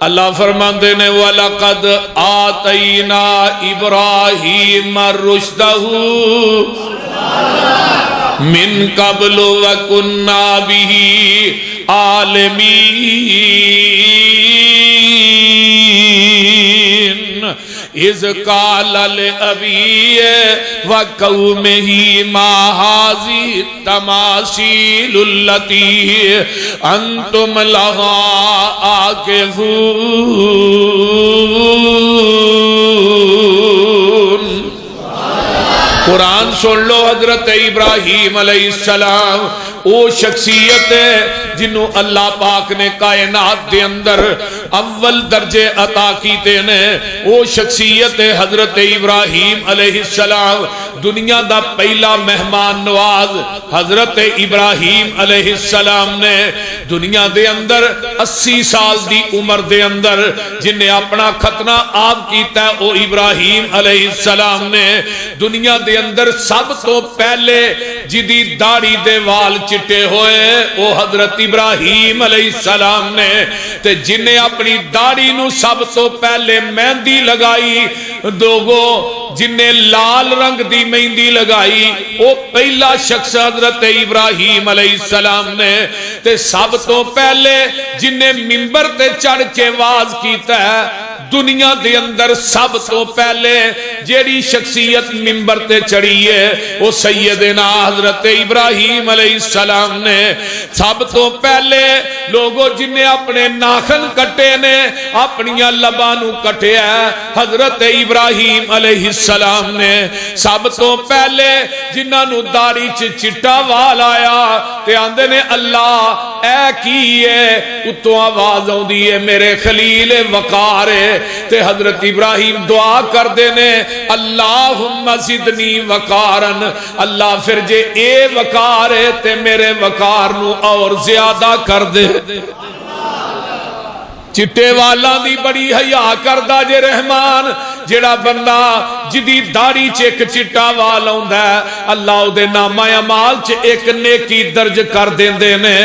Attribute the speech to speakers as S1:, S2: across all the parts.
S1: اللہ فرماندے نے وَلَقَدْ آتَيْنَا إِبْرَاهِيمَ رُشْدَهُ مِنْ قَبْلُ وَكُنَّا بِهِ عَالِمِينَ اِذْ قَالَ لِأَبِيهِ وَقَوْمِهِ مَا هَٰذِهِ التَّمَاثِيلُ الَّتِي أَنْتُمْ لَهَا عَاكِفُونَ۔ قرآن سن لو، حضرت ابراہیم علیہ السلام وہ شخصیت ہے جنہوں اللہ پاک نے کائنات دے اندر اول درجے عطا کیتے نے۔ وہ شخصیت ہے حضرت ابراہیم علیہ السلام، دنیا دا پہلا مہمان نواز حضرت ابراہیم علیہ السلام نے دنیا دے اندر 80 سال دی عمر دے اندر جنہیں اپنا ختنہ آپ کیتا ہے وہ ابراہیم علیہ السلام نے۔ دنیا دے اندر سب تو پہلے جدی داڑھی دے وال چٹے ہوئے وہ حضرت ابراہیم علیہ السلام نے، تے جنہیں اپنی داڑھی نو سب تو پہلے مہندی لگائی، دوگو جنہیں لال رنگ دی مہندی لگائی وہ پہلا شخص حضرت ابراہیم علیہ السلام نے۔ تے سب تو پہلے جنہیں منبر تے چڑھ کے واز کیتا ہے دنیا دے اندر سب تو پہلے جیڑی شخصیت منبر تے چڑھی ہے وہ سیدنا حضرت ابراہیم علیہ السلام نے۔ سب تو پہلے لوگوں جنہیں اپنے ناخن کٹے نے اپنی لبانوں کٹے ہے حضرت ابراہیم علیہ السلام نے۔ سب تو پہلے جنہاں نو داڑھی چٹا وال آیا تے آندے نے اللہ اے کی ہے، اتوں آواز آؤندی ہے میرے خلیل وقار ہے، تے حضرت ابراہیم دعا کر دینے اللہم زدنی وقارن، اللہ پھر جے اے وقار ہے تے میرے وقار نو اور زیادہ کر دے۔ چٹے والا دی بڑی حیا کردہ جے رحمان، جڑا بندہ جدی داڑھی چیک چٹا وال ہوندا ہے اللہ دے نامہ اعمال چ ایک نیکی درج کر دیندے نے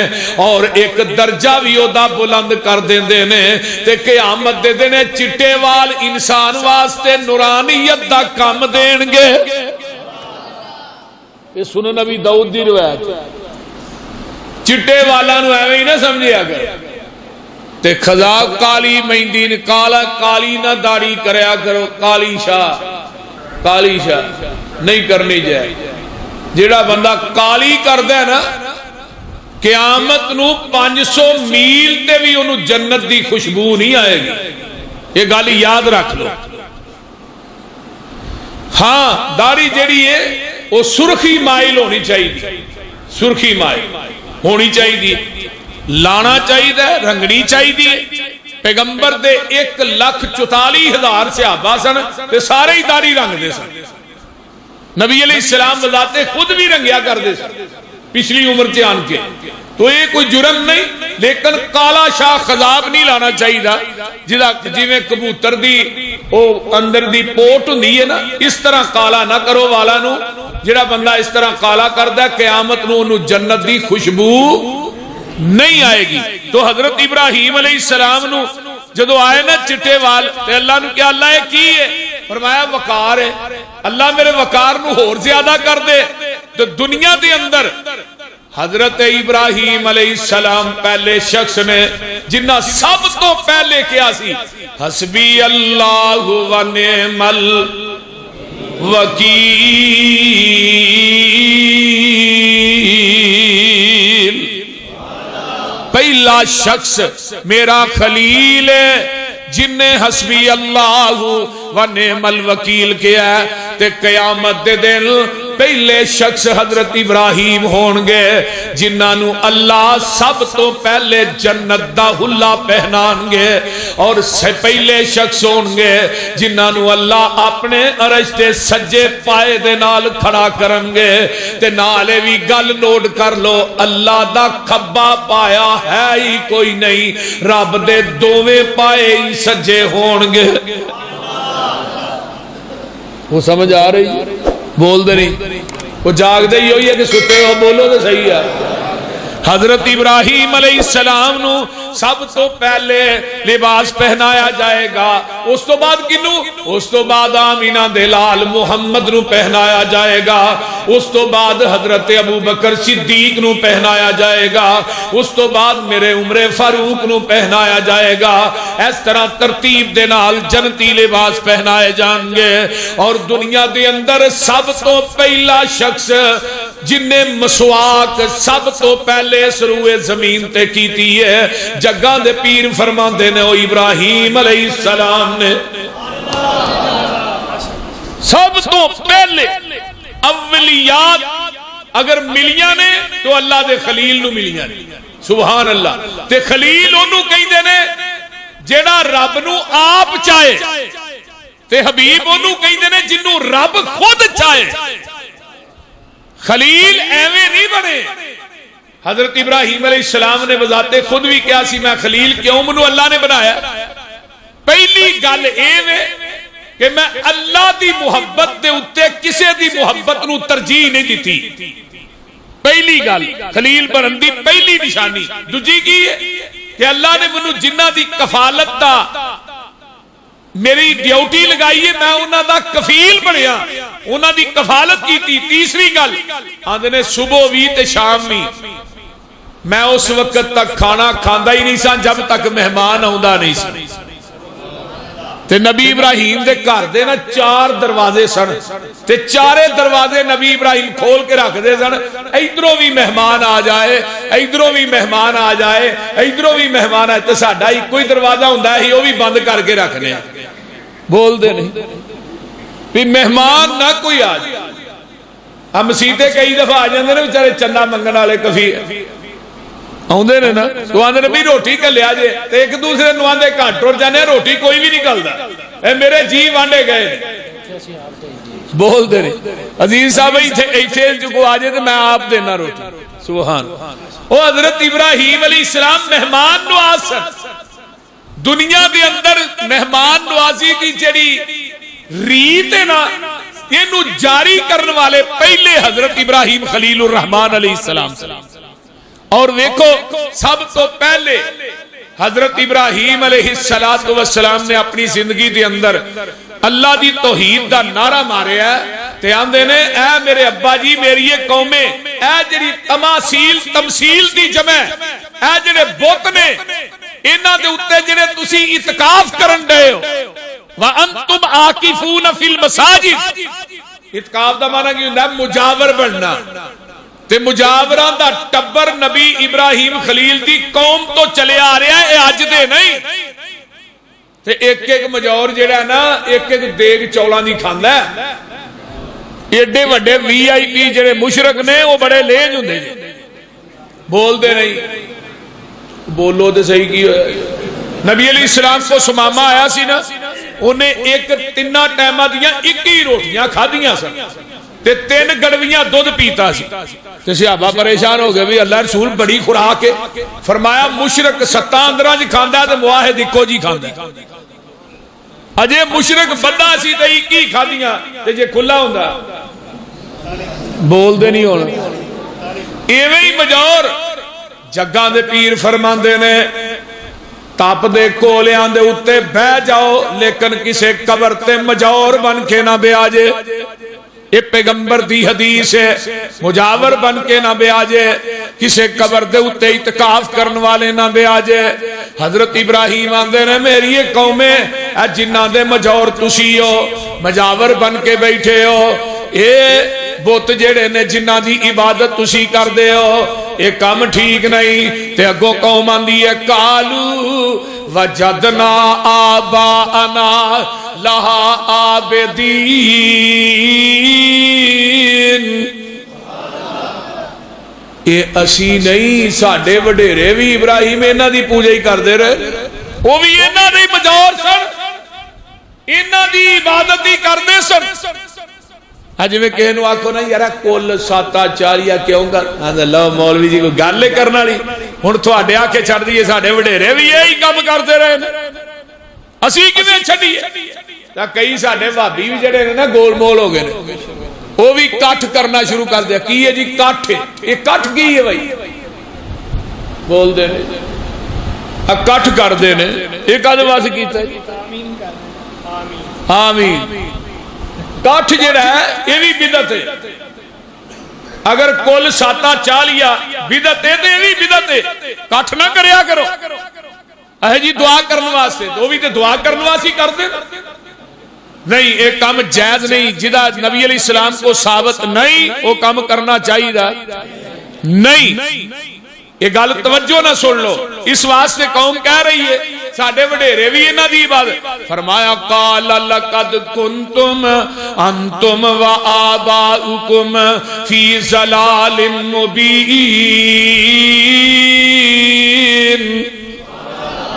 S1: اور ایک درجہ بھی اودا بلند کر دیندے نے۔ تے قیامت دے دن چٹے وال انسان واسطے نورانیت دا کم دین گے۔ یہ سنن نبی داؤد دی روایت، چٹے والا نو ایویں ہی نہ سمجھیا گیا تے خدا کالی مہندی نے کالی نہ داڑھی کریا کرو، کالی شاہ نہیں کرنی جائے۔ جیڑا بندہ کالی کردہ ہے نا قیامت نو 500 میل تے بھی انہوں جنت دی خوشبو نہیں آئے گی، یہ گالی یاد رکھ لو۔ ہاں داڑھی جیڑی ہے وہ سرخی مائل ہونی چاہیے، سرخی مائل ہونی چاہیے، لانا چاہیے، رنگنی چاہیے۔ پیغمبر دے 1,44,000 صحابہ سن تے سارے ہی داڑھی رنگ دے سن۔ نبی علیہ السلام بذاتے خود بھی رنگیا کر دے سن پچھلی عمر سے آن کے، تو یہ کوئی جرم نہیں، لیکن کالا شاہ خضاب نہیں لانا چاہیے جی میں کبوتر دی او اندر دی پوٹ ہوندی ہے نا اس طرح کالا نہ کرو والا نو۔ جڑا بندہ اس طرح کالا کردا ہے قیامت نو انہوں جنت دی خوشبو نہیں آئے گی۔ تو حضرت ابراہیم علیہ السلام نو جدو آئے نا چٹے وال تے اللہ نو کیا اللہ ہے کی ہے؟ فرمایا وقار ہے، اللہ میرے وقار نو اور زیادہ کر دے۔ تو دنیا دے اندر حضرت ابراہیم علیہ السلام پہلے شخص نے جنہ سب تو پہلے کیا سی حسبی اللہ و نعم الوکیل، پہلا شخص میرا خلیل ہے جن نے حسبی اللہ و نعم الوکیل کیا ہے۔ تے قیامت دے دن پہلے شخص حضرت ابراہیم ہونگے جنہاں نو اللہ سب تو پہلے جنت دا حلہ پہنانگے، اور پہلے شخص ہونگے جنہاں نو اللہ اپنے عرش دے سجے پائے دے نال کھڑا کرنگے۔ تے نالے بھی گل نوٹ کر لو اللہ دا کھبا پایا ہے ہی کوئی نہیں، رب دے دوویں پائے ہی سجے ہونگے۔ وہ سمجھ آ رہی بول دے نہیں، وہ جاگ دے ہی ہوئی ہے کہ ستے ہو بولو تو صحیح ہے۔ حضرت ابراہیم علیہ السلام نو سب تو پہلے لباس پہنایا جائے گا، اس تو بعد کنو؟ اس تو بعد آمینہ دے لال محمد نو پہنایا جائے گا، اس تو بعد حضرت ابو بکر صدیق نو پہنایا جائے گا، اس تو بعد میرے عمر فاروق نو پہنایا جائے گا۔ اس طرح ترتیب دے نال جنتی لباس پہنائے جان گے۔ اور دنیا دے اندر سب تو پہلا شخص جن نے مسواک سب تو پہلے سروے زمین تے کیتی ہے، جگہ دے پیر فرمان دے نے، او ابراہیم علیہ السلام نے سب تو پہلے اولیات اگر ملیاں نے تو اللہ دے خلیل نو ملیاں نے، سبحان اللہ۔ تے خلیل انہوں کہیں دے نے جیڑا رب نو آپ چاہے، تے حبیب انہوں کہیں دے نے جنہوں رب خود چاہے۔ خلیل ایویں نہیں بنے۔ حضرت ابراہیم علیہ السلام نے بذات خود بھی کیا سی میں خلیل کیوں منو اللہ نے بنایا؟ پہلی گل ایویں کہ میں اللہ دی محبت دے اتے کسے دی محبت نو ترجیح نہیں دیتی۔ پہلی گل خلیل بنن دی پہلی نشانی۔ دوجی کی ہے کہ اللہ نے منو جنہ دی کفالت دا میری ڈیوٹی لگائی ہے، میں انہاں دا کفیل بنیا، انہاں دی کفالت کی تھی۔ تیسری گل آندے نے صبح بھی تے شام بھی میں اس وقت تک کھانا کھاندا ہی نہیں سا جب تک مہمان آوندا نہیں سا۔ تے نبی ابراہیم دے گھر دے نا 4 دروازے سن، تے چارے دروازے نبی ابراہیم کھول کے رکھ دے سن، ادھروں بھی مہمان آ جائے، ادھروں بھی مہمان آ جائے، ادھروں بھی مہمان آئے، تے ساڈا ہی کوئی دروازہ ہوندا ہے وہ بھی بند کر کے رکھنے، بول دے نہیں بھی مہمان نہ کوئی آ جائے۔ ہم مسیطے کئی دفعہ آ جاندے نے بیچارے چندہ منگن والے کفی آندے نے نا، تو آندے نے بھی روٹی کلیا جے، تے ایک دوسرے نو آندے گھٹ ٹر جانے روٹی کوئی بھی نہیں کلدا، اے میرے جی وانڈے گئے، بول دے نہیں عزیز صاحب ایتھے جو آ جائے تو میں آپ دینا روٹی، سبحان۔ او حضرت ابراہیم علیہ السلام مہمان نواز سن۔ دنیا دے اندر مہمان نوازی دی جڑی ریت ہے نا، اینو جاری کرنے والے پہلے حضرت ابراہیم خلیل الرحمن علیہ السلام۔ اور دیکھو سب تو پہلے حضرت ابراہیم علیہ السلام نے اپنی زندگی دے اندر اللہ دی توحید دا نعرہ مارے ہے، تے آندے نے اے میرے ابا جی میری یہ قومیں، اے جڑی تمثیل دی جمع، اے جڑے بت نے انہاں دے اوتے جڑے تسی اعتکاف کرن دے ہو، وَأَنْتُمْ عَاكِفُونَ فِي الْمَسَاجِدِ۔ اعتکاف دا معنی کی ہوندا ہے مجاور بننا، تے مجاوراں دا ٹبر نبی ابراہیم خلیل دی قوم تو چلے آ رہا ہے، اج دے نہیں۔ تے ایک ایک مجور جڑا ہے نا ایک ایک دیگ چولاں دی کھاندا ہے۔ ایڈے وڈے وی آئی پی جڑے مشرک نے وہ بڑے لیج ہوندے جے، بول دے نہیں، بولو تے صحیح کی نبی علیہ السلام کو سماما آیا سی نا، انہیں ایک 3 ٹائمہ دیاں 21 روٹیاں کھادیاں سن، تے 3 گڑویاں دودھ پیتا سی۔ تے صحابہ پریشان ہو گئے بھی اللہ رسول بڑی خوراک ہے، فرمایا مشرک 7 اندراں جی کھاندا تے موحد اکو جی کھاندا، اجے مشرک بندہ سی تے 21 کھادیاں تے جے کھلا ہوندا بول دے نہیں ہونا۔ ایویں ہی مجور جگاں دے پیر فرماندے نے تپ دے کولیاں دے اتے بہ جاؤ لیکن کسے قبر تے مجور بن کے نہ بے آجے، یہ پیغمبر دی حدیث ہے، مجاور بن کے نہ بے آجے، کسے قبر دے اتے اتقاف کرن والے نہ بے آجے۔ حضرت ابراہیم آندے نے میری یہ قومیں اے جنہ دے مجور تسی ہو، مجاور بن کے بیٹھے ہو، اے بت جڑے نے جنہ دی عبادت تسی کر دے ہو، یہ کام ٹھیک نہیں۔ تے اگو قوم آندی ہے کالو وجدنا آباءنا لہا عابدین، اے اسی نہیں ساڈے وڈیرے بھی ابراہیم انہاں دی پوجا ہی کردے رہے، وہ بھی انہاں دی مجور سن، انہاں دی عبادت ہی کردے سن۔ اج میں کہے نو آکھو نا یارا کل 7 چاریا کیوں کر لو مولوی جی کو گل کرن والی، ہن تواڈے آ کے چھڈ دیے ساڈے وڈیرے بھی یہی کام کرتے رہے اسی کیویں چھڈیے؟ تا کئی ساڈے بھابی بھی جڑے نے نا گول مول ہو گئے نے، وہ بھی کٹھ کرنا شروع کر دیا۔ کی ہے جی کٹھ؟ یہ کٹھ کی ہے بھائی؟ بول دے اکٹھ کرتے ہیں ایک آدھے واسطے کیتا ہے آمین کٹھ جڑا ہے یہ بھی بدعت ہے اگر کل ساتا چاہ لیا بدعت ہے تو یہ بھی بدعت ہے کٹھ نہ کریا کرو اے جی دعا کرنے واسطے تو بھی تو دعا کرنے واسطے کرتے نہیں ایک کام جائز نہیں جدا نبی علیہ السلام کو ثابت نہیں وہ کام کرنا چاہیے نہیں یہ گل توجہ نہ سن لو اس واسطے قوم کہہ رہی ہے ساڈے وڈیرے بھی انہاں دی عبادت فرمایا قال لقد کنتم انتم وآباؤکم فی ضلال مبین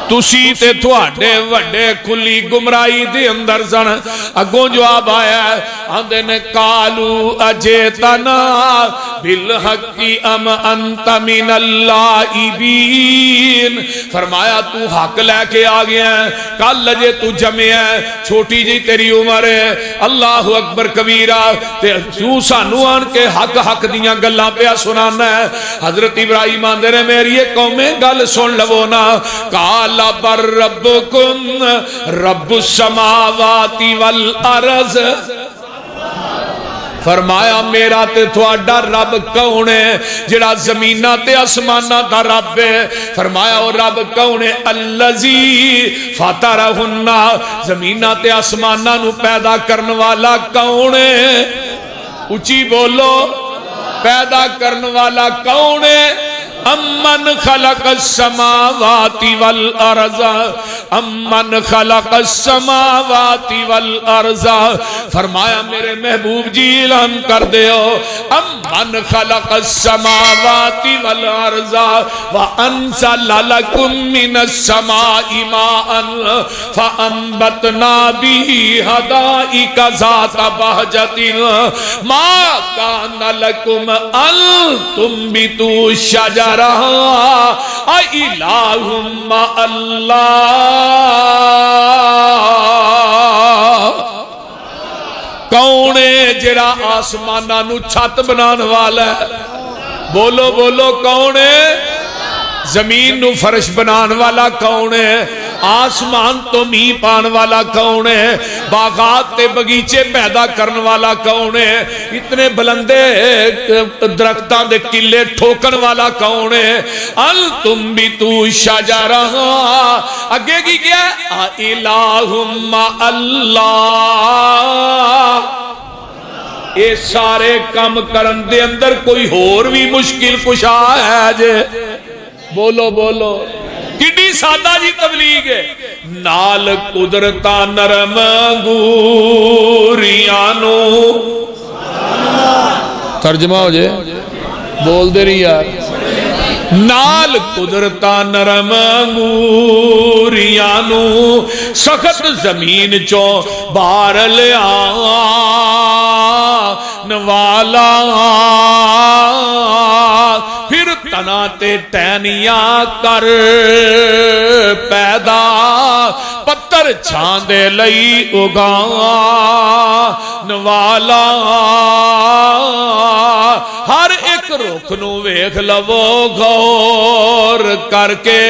S1: تسی تے تواڈے وڈے کھلی گمراہی دے اندر سن اگوں جواب آیا آندے نے قالو اجیتنا بالحق ام انت من اللائبین فرمایا تو حق لے کے آ گیا ہے کل لجے تو جمع ہے چھوٹی جی تیری عمر ہے اللہ اکبر کبیرہ تے تو سانو آن کے حق دیاں گلاں پیا سنانا ہے حضرت ابراہیم آندے نے میری قومیں گل سن لو نا قال بر ربکم رب السماوات والارض فرمایا میرا تے تھوڑا رب کون ہے جڑا زمینہ تے آسمانہ دا رب ہے فرمایا وہ رب کون ہے اللذی فاترہن زمینہ تے آسمانہ نو پیدا کرنے والا کون ہے اچھی بولو پیدا کرنے والا کون ہے امن خلق السماوات والارض امن خلق السماوات والارض فرمایا میرے محبوب جی اعلان کر دیو امن خلق السماوات والارض وانزل لكم من السماء ماء فانبتنا به حدائق ذات بهجة ما كان لكم ان تنبتوا الشجر الہم اللہ کون ہے جڑا آسمانہ نو چھت بنان والا ہے بولو بولو کون ہے زمین نو فرش بنان والا کون ہے آسمان تو می پان والا کون ہے باغات تے بگیچے پیدا کرن والا کون ہے اتنے بلندے درختاں دے قلعے ٹھوکن والا کون ہے انتم بتو شجرہ اگے کی کیا الہم اللہ اے سارے کام کرن دے اندر کوئی اور بھی مشکل کشا ہے جے بولو بولو کڈی سادہ جی تبلیغ ہے نال قدرتا نرم گوریانو ترجمہ ہو جائے بول دے رہی یار نال قدرتا نرم گوریانو سخت زمین چو بار لیا نوالا پھر تنا تے ٹینیاں کر پیدا پتر چھاندے لئی اگان والا ہر ایک رخ نو ویکھ لو غور کر کے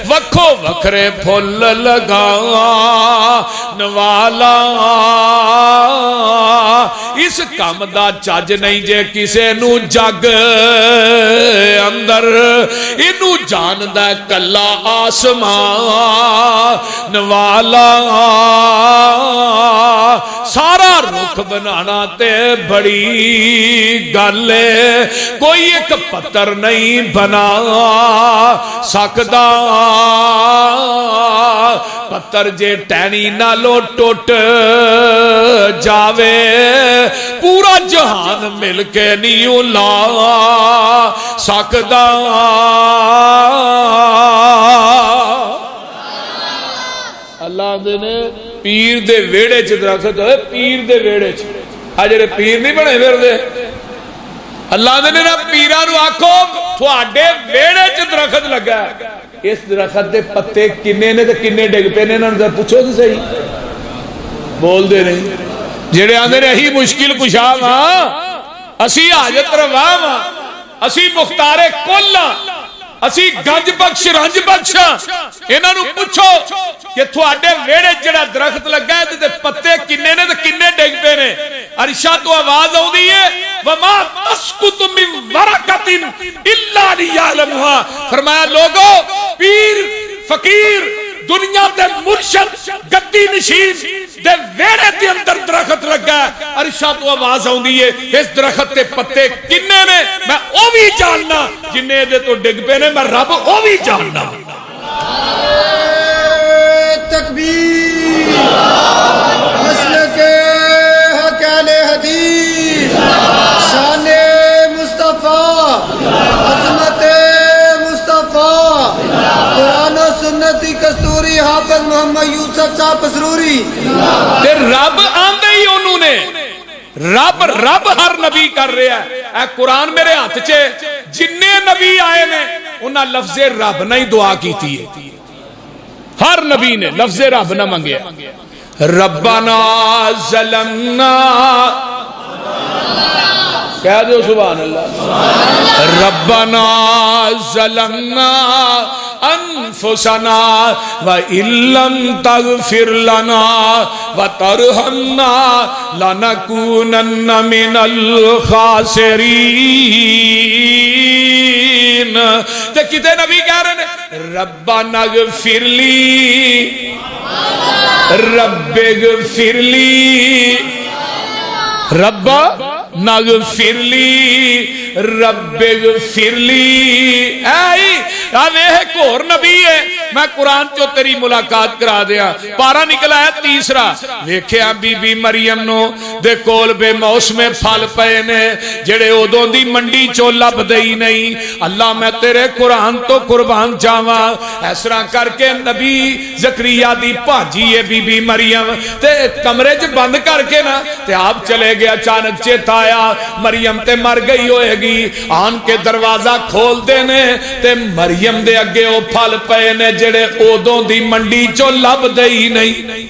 S1: وکھو وکھرے پھل لگان والا اس کام دا چاج نہیں جے کسے نو جگ اندر انو جاندہ کلا آسمان والا سارا رخ بنانا تے بڑی گلے کوئی ایک پتر نہیں بنا سکدا پتر جے ٹینی نالو ٹوٹ جاوے پورا جہان مل کے نہیں لا سکدا اللہ دے نے پیر دے ویڑے چ درخت ہوئے پیر دے ویڑے چ آجرے پیر نہیں بنے پھر دے اللہ دے نے پیرانو آکھو تھوڑے ویڑے چ درخت لگا ہے اس درخت دے پتے کنے نے تے کنے ڈگ پے نے انہوں نے پوچھو تو صحیح بول دے نہیں جڑے آندے نے ہی مشکل کشا ماں اسی حاجت روا ماں اسی مختار کل اسی گنج بخش رنج بخش انہاں نو پوچھو کہ تھوڑے ویڑے جڑا درخت لگا ہے تے پتے کنے نے تے کنے ڈگ پے نے عرشاں تو آواز آؤندی ہے وما تسقط من ورقۃ الا لیعلمها فرمایا لوگو پیر فقیر دنیا دے مرشد گدی نشین دے ویڑے دے اندر درخت لگا ہے عرشاں تو آواز آؤندی ہے اس درخت تے پتے کنے نے میں او بھی جاننا جنے دے تو ڈگ پے نے میں رب او بھی جاننا
S2: تکبیر مسلک حق اہل حدیث شان مصطفیٰ عظمت مصطفیٰ قرآن و سنتی کستوری حافظ محمد یوسف صاحب پسروری
S1: تے رب آندے ہی انہوں نے رب ہر نبی کر رہا ہے اے قرآن میرے ہاتھ چے جننے نبی آئے نے انہاں لفظ رب نہیں دعا کیتی ہے ہر نبی نے لفظ رب نہ منگیا ربنا ظلمنا کہہ دو سبحان اللہ ربنا ظلمنا انفسنا وَإِن لَّمْ تَغْفِرْ لَنَا وَتَرْحَمْنَا لَنَكُونَنَّ مِنَ الْخَاسِرِينَ تے کتے نبی کہہ رہے ہیں ربنا اغفر لی رب اغفر لی رب نغفر لی رب اغفر لی ایک اور نبی ہے میں قرآن چو تیری ملاقات کرا دیا پارا نکلا ہے تیسرا ویکھیا بی بی مریم نو دے کول بے موسم پھل پے نے جڑے ادوں دی منڈی چو لب دئی نہیں اللہ میں تیرے قرآن تو قربان جاواں اس طرح کر کے نبی زکریا دی بھاجی ہے بی بی مریم تے کمرے چ بند کر کے نا تے آپ چلے گیا اچانک چیتا آیا مریم تے مر گئی ہوئے گی آن کے دروازہ کھول دینے تے مریم دے اگے او پھل پے نے جڑے اودوں دی منڈی چو لب دئی نہیں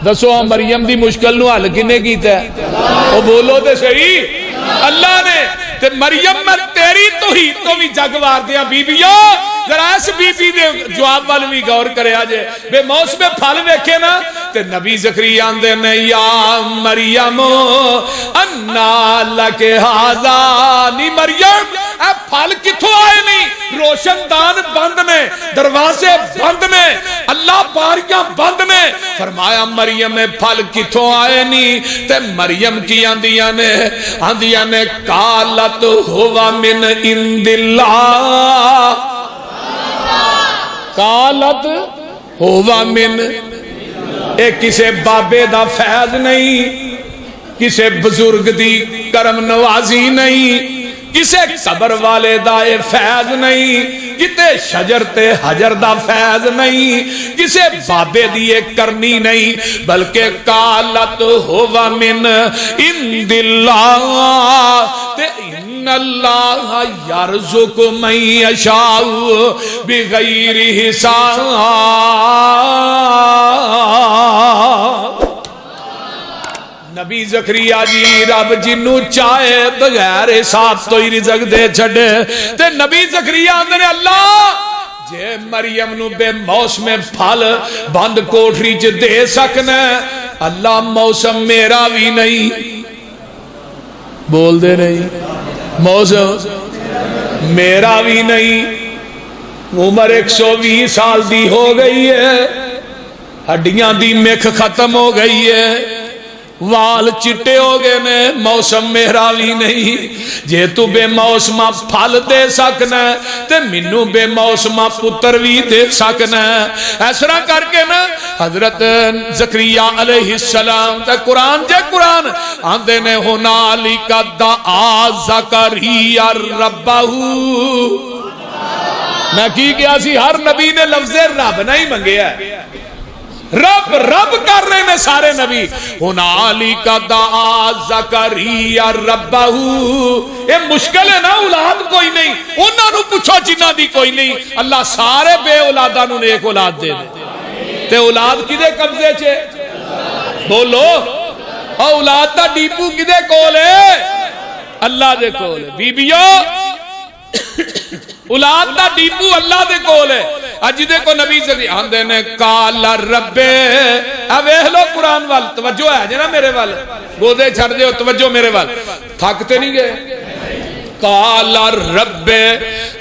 S1: دسو مریم دی مشکل نو حل کنے کیتا ہے او بولو تے صحیح اللہ نے تے مریم میں تیری توحید تو بھی جگ وار دیا بی بیو ذرا اس بی بی دے جواب وال بھی غور کرے آجے بے موسم پھل ویکھے نا تے نبی زکریا آندے نے یا مریم انا لک ھذا نی مریم اے پھل کتھوں آئے نہیں روشن دان بند نے دروازے بند نے اللہ باریاں بند نے فرمایا مریم پھل کتھوں آئے نہیں تے مریم کی آندیاں نے قالت ہوا من عند اللہ قالت ہوا من اے کسے بابے دا فیض نہیں کسے بزرگ دی کرم نوازی نہیں کسے قبر والے دا اے فیض نہیں کتے شجر تے حجر دا فیض نہیں کسے بابے دی ایک کرنی نہیں بلکہ قالت ہوا من عند اللہ تے ان اللہ یرزق من یشاء بغیر حساب نبی زکریا جی رب جنو چاہے بغیر حساب تو ہی رزق دے چھڑے تے نبی زکریا اندر اللہ جے مریم نو بے موسم پھل بند کوٹری چ دے سکنا اللہ موسم میرا بھی نہیں بول دے نہیں موسم میرا بھی نہیں عمر 120 سال دی ہو گئی ہے ہڈیاں دی مکھ ختم ہو گئی ہے وال چٹے ہو گئے نے موسم میرا بھی نہیں جے تو بے موسمہ پھل دے سکنا تے منو بے موسمہ پتر بھی دے سکنا ایسرا کر کے نا حضرت زکریا علیہ السلام تے قرآن جے قرآن آندے نے ہنالک دعا زکریا ربہو میں کی گیا سی ہر نبی نے لفظ رب نہیں منگیا ہے رب رب کر رہے ہیں سارے نبی ہنالک دعا زکریا ربہو یہ مشکل ہے نا اولاد کوئی نہیں انہاں نو پوچھو جنہ دی کوئی نہیں اللہ سارے بے اولاداں نو ایک اولاد دے تے اولاد کدے قبضے چھے بولو اولاد دا ڈیپو کدے کول ہے اللہ دے کول ہے بی بیو اولاد دا ڈیپو اللہ دے کول ہے. اج دے کو نبی زکریا آندے نے قال رب اے ویکھ لو قرآن وال توجہ ہے جنا میرے وال گودے چھڑ دیو توجہ میرے وال تھکتے نہیں گئے. قال رب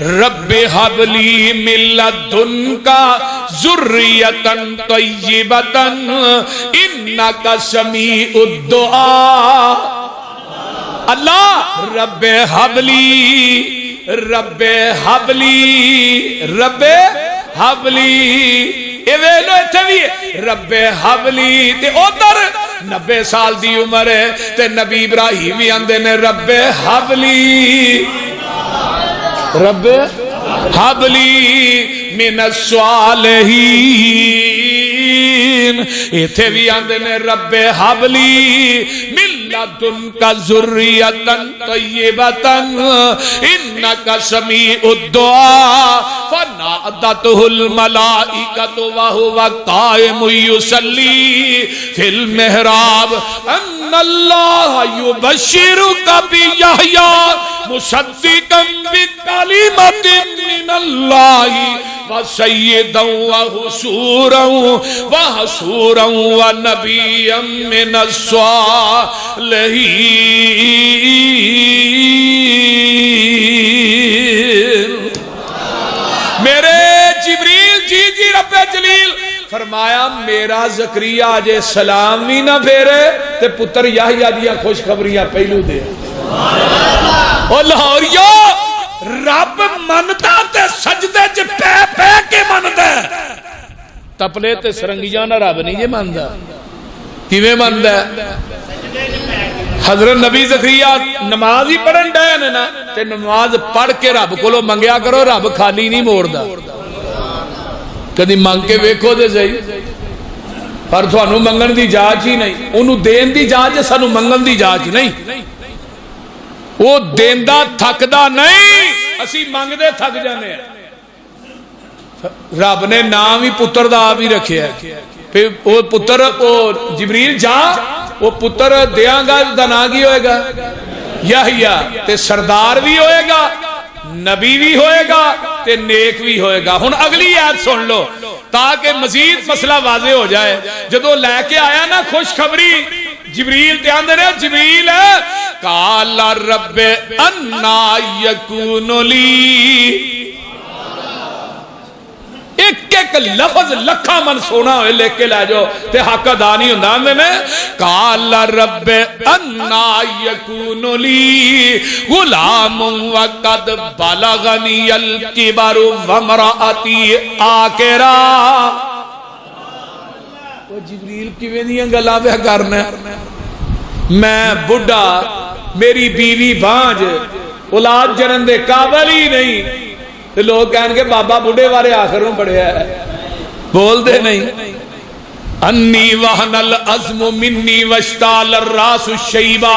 S1: رب حب لی من لدنک ذریۃ طیبۃ انک سمیع الدعاء. اللہ رب حب لی رب حبلی رب حبلی اے ویلو ایتھے بھی رب حبلی تے ادھر 90 سال دی عمر ہے تے نبی ابراہیم بھی آندے نے رب حبلی رب حبلی من الصالحین. ایتھے بھی آندے نے رب حبلی من لدنک ذریۃ طیبۃ انک سمیع الدعاء. فنادته الملائکۃ وهو قائم یصلی فی المحراب ان اللہ یبشرک بیحییٰ مصدقا بکلمۃ من اللہ وسیدا وحصورا وحصورا ونبیا من الصالحین. میرے جبریل جی رب جلیل فرمایا میرا زکریا آج سلام بھی نہ پھیرے تے پتر یحییٰ دیا خوشخبریاں پہلو دے. او لاہوریو رب منتا تے سجدے چ پے پے کے مندا ہے. تپلے تے سرنگیاں نہ رب نہیں جے مندا. کیویں مندا ہے؟ حضرت نبی زکریا نماز ہی پڑھن ڈے نے نا تے نماز پڑھ کے رب کولو منگیا کرو رب خالی نہیں موڑدا. کدی منگ کے ویکھو دے صحیح پر تھانوں منگن دی جاچ ہی نہیں. اونوں دین دی جاچ ہے سانوں منگن دی جاچ نہیں. وہ دیندا تھکدا نہیں اسی منگدے تھک جانے ہیں. رب نے نام ہی پتر دا آپ ہی رکھیا ہے. پھر وہ پتر وہ جبریل جا وہ پتر دیاں گا دا نا کی ہوئے گا یحییٰ تے سردار بھی ہوئے گا نبی بھی ہوئے گا تے نیک بھی ہوئے گا. ہن اگلی آیت سن لو تاکہ مزید مسئلہ واضح ہو جائے. جدو لے کے آیا نا خوشخبری جبریل تے آندے نے جبریل قال رب انا یکون لی. ایک ایک لفظ لکھا من سونا ہوئے لے کے لے جو تے حق ادا نہیں ہوندا. آندے نے قال رب انا یکون لی غلام وقد بلغنی الکبر وامرأتی عاقرا. وہ جبریل کیویں دیاں گلاں پہ کرنا میں بڈھا میری بیوی بانج اولاد جنن دے قابل ہی نہیں. لوگ کہیں گے بابا بڑھے والے آخر میں پڑھے ہے بول دے نہیں. انی وہن العظم منی واشتعل الراس الشیبہ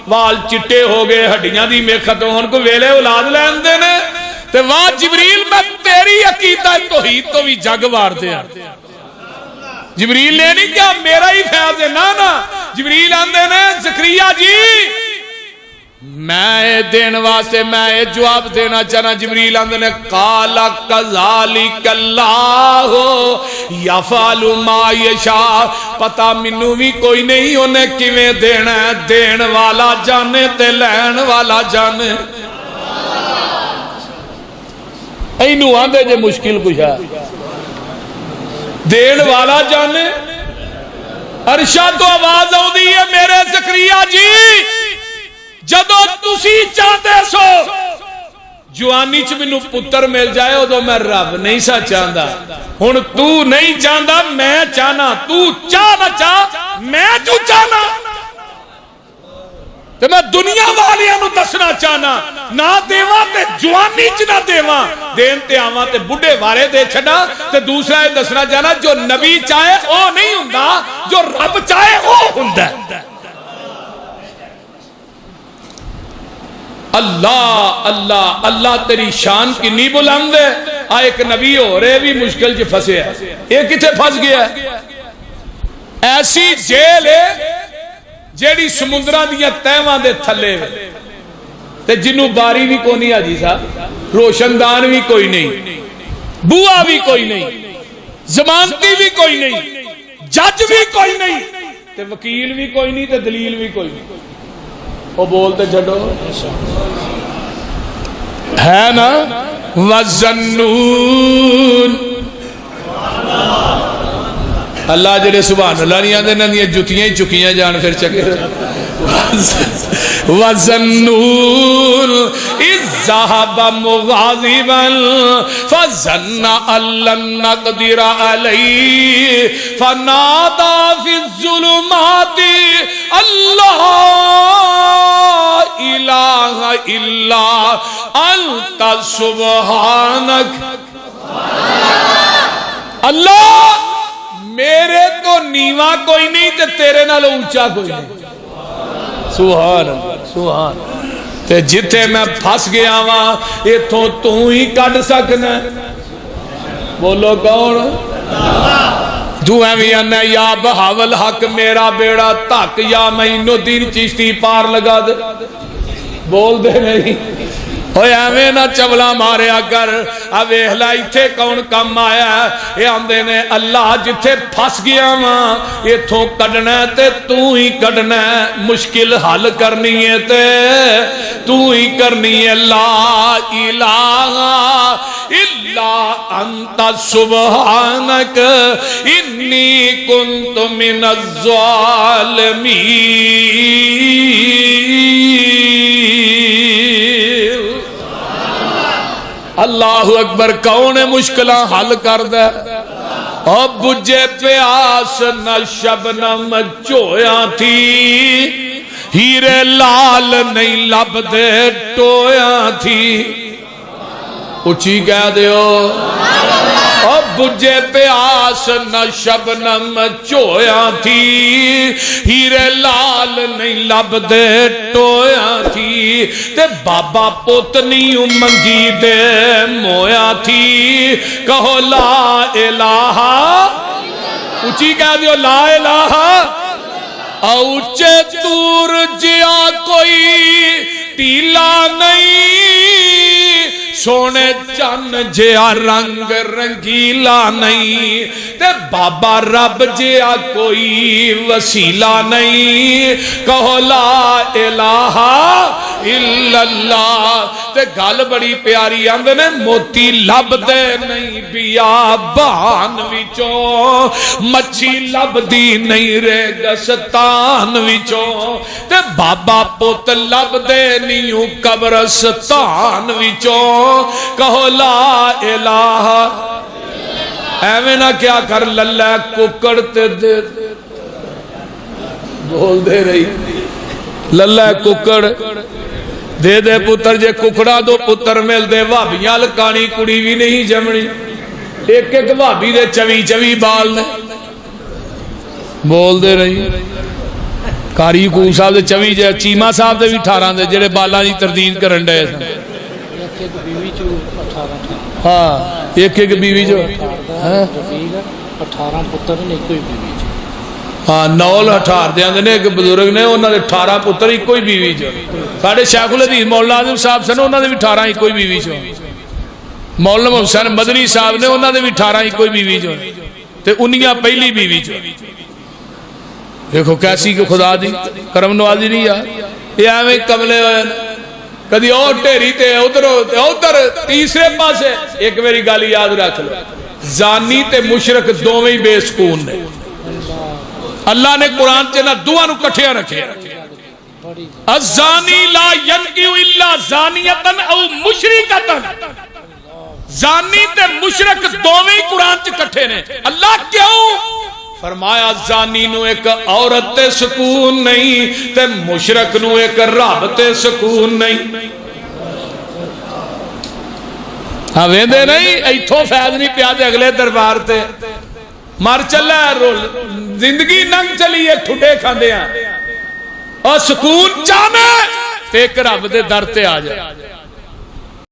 S1: وال چٹے ہو گئے ہڈیاں دی میں ختم ہون کو ویلے اولاد لین دے نے تے واہ جبریل میں تیری عقیدہ توحید تو بھی جگ وار دے. جبریل نے نہیں کیا میرا ہی فیض ہے نا جبریل آندے نے زکریا جی میں دین واسطے میں جواب دینا چاہنا. جبریل آندے نے قال کذالک اللہ یفعل ما یشاء. پتہ منو بھی کوئی نہیں انہیں کیویں دینا ہے. دین والا جانے تے لین والا جانے. اینو آندے جے مشکل کچھ ہے دین والا جانے. عرشہ تو آواز آؤندی ہے میرے زکریا جی جدو تسی چاہتے سو جوانی چ مینوں پتر مل جائے ادو میں رب نہیں سا چاہتا. ہن تو نہیں چاہتا میں چاہنا. تو چاہ نہ چاہ میں جو چاہنا تے میں دنیا والیاں نو دسنا چاہنا نہ دیواں تے جوانی چ نہ دیواں دین تے آواں تے بڈھے وارے دے چھڈا تے دوسرا یہ دسنا چاہنا جو نبی چاہے او نہیں ہوندا جو رب چاہے او ہوندا. اللہ اللہ اللہ تیری شان کنی بلند ہے. ایک نبی ہو رہے بھی مشکل چ پھسے ہے. یہ کتنے پھس گیا ہے؟ ایسی جیل ہے جیڑی سمندراں دیاں تہواں دے تھلے تے جنوں باری بھی کوئی نہیں حاجی صاحب، روشندان بھی کوئی نہیں، بوا بھی کوئی نہیں، ضمانتی بھی کوئی نہیں، جج بھی کوئی نہیں، تے وکیل بھی کوئی نہیں، تے دلیل بھی کوئی نہیں، وہ بولتے چھڈو ہے نا وَالظَّنُّونَ اللہ جڑے سبحان اللہ نہیں آندے نہ جتیاں ہی چکیاں جان پھر چکے وَالظَّنُّونَ اِذْ ذَهَبَ مُغَاضِبًا فَظَنَّ أَن لَّن نَّقْدِرَ عَلَيْهِ فَنَادَىٰ فِي الظُّلُمَاتِ أَن لَّا إِلَٰهَ إِلَّا أَنتَ سُبْحَانَكَ اللہ میرے تو نیواں کوئی نہیں تے تیرے نال اونچا کوئی نہیں، سبحان اللہ سبحان تے جتھے میں پھس گیا واں ایتھوں تو ہی کڈ سکنا، بولو کون؟ تو ایویں آنا یا بہاول حق میرا بیڑا تک یا معین الدین چشتی پار لگا دے، بول دے نہیں ہوئے ایویں نہ چولا ماریا کر، اب اہلا ایتھے کون کم آیا ہے، یہ آندے نے اللہ جتھے پھس گیا ماں ایتھوں کڈنا ہے تے تو ہی کڈنا ہے، مشکل حل کرنی ہے تے تو ہی کرنی ہے، لا الہ الا انت سبحانک انی کنت من الظالمین۔ اللہ اکبر، کون مشکلہ حل کر دے، اور بجھے پیاس نہ شبنم چویا تھی، ہیرے لال نہیں لب دے ٹویا تھی، اچھی کہہ دیو، اور بجھے پیاس نہ شبنم چویا تھی، ہیرے لال نہیں لب دے ٹویا تھی، تے بابا پوتنی منگی دے مویا تھی، کہو لا الہ، اچھی کہہ دیو لا الہ، اوچے تور جیا کوئی ٹیلا نہیں، سونے چن جیا رنگ رنگیلا نہیں، تے بابا رب جیا کوئی وسیلہ نہیں، کہو لا الہ الا اللہ، تے گل بڑی پیاری آندے نے موتی لب دے نہیں بیابان وچوں، مچھی لب دی نہیں ریگستان وچوں، تے بابا پوت لب دے نہیں قبرستان وچوں، کہو لا الہ، ایویں نہ کیا کر للہ ککڑ تے دے بول دے رہی، للہ ککڑ دے دے پتر، جے ککڑا دو پتر مل دے، بھابیاں لکانی کڑی بھی نہیں جمنی، ایک ایک بھابی دے چوی چوی بال نے، بول دے رہی، کاری یعقوب صاحب دے چوی جے، چیمہ صاحب دے بھی 18 دے جڑے بالا جی تردید کرن ڈے سن، ہاں ایک ایک بیوی جو
S3: 18 پتر نے کوئی بیوی جو،
S1: ہاں نول 18 دے اندر نے ایک بزرگ نے انہوں نے 18 پتر ہی کوئی بیوی جو، ساڑھے شیخ الحدیث مولا اعظم صاحب سن انہوں نے بھی 18 ہی کوئی بیوی جو، مولانا حسین مدنی صاحب نے انہوں نے بھی 18 ہی کوئی بیوی جو، تے انہیاں پہلی بیوی جو، دیکھو کیسی کہ خدا دی کرم نوازی نہیں یار، یہ ایویں کملے ہوئے کدی اور ٹیری تے ادھر تیسرے پاسے، ایک میری گل یاد رکھ لو، زانی تے مشرک دوویں ہی بے سکون نے، اللہ نے قرآن چ نہ دعا نو کٹھیا رکھے، الزانی لا ینکحu الا زانیۃ او مشرکۃ، زانی تے مشرک دوویں قرآن چ کٹھے نے، اللہ کیوں؟ فرمایا زانی نو ایک عورت تے سکون نہیں، تے مشرک نو ایک رب تے سکون نہیں، ہاں ویندے نہیں، ایتھوں فیض نہیں پیا دے اگلے دربار تے، مر چلا ہے رول، زندگی ننگ چلی ہے ٹھڈے کھاندے ہیں، اور سکون چاہنا تے ایک رب دے در تے آ جائے،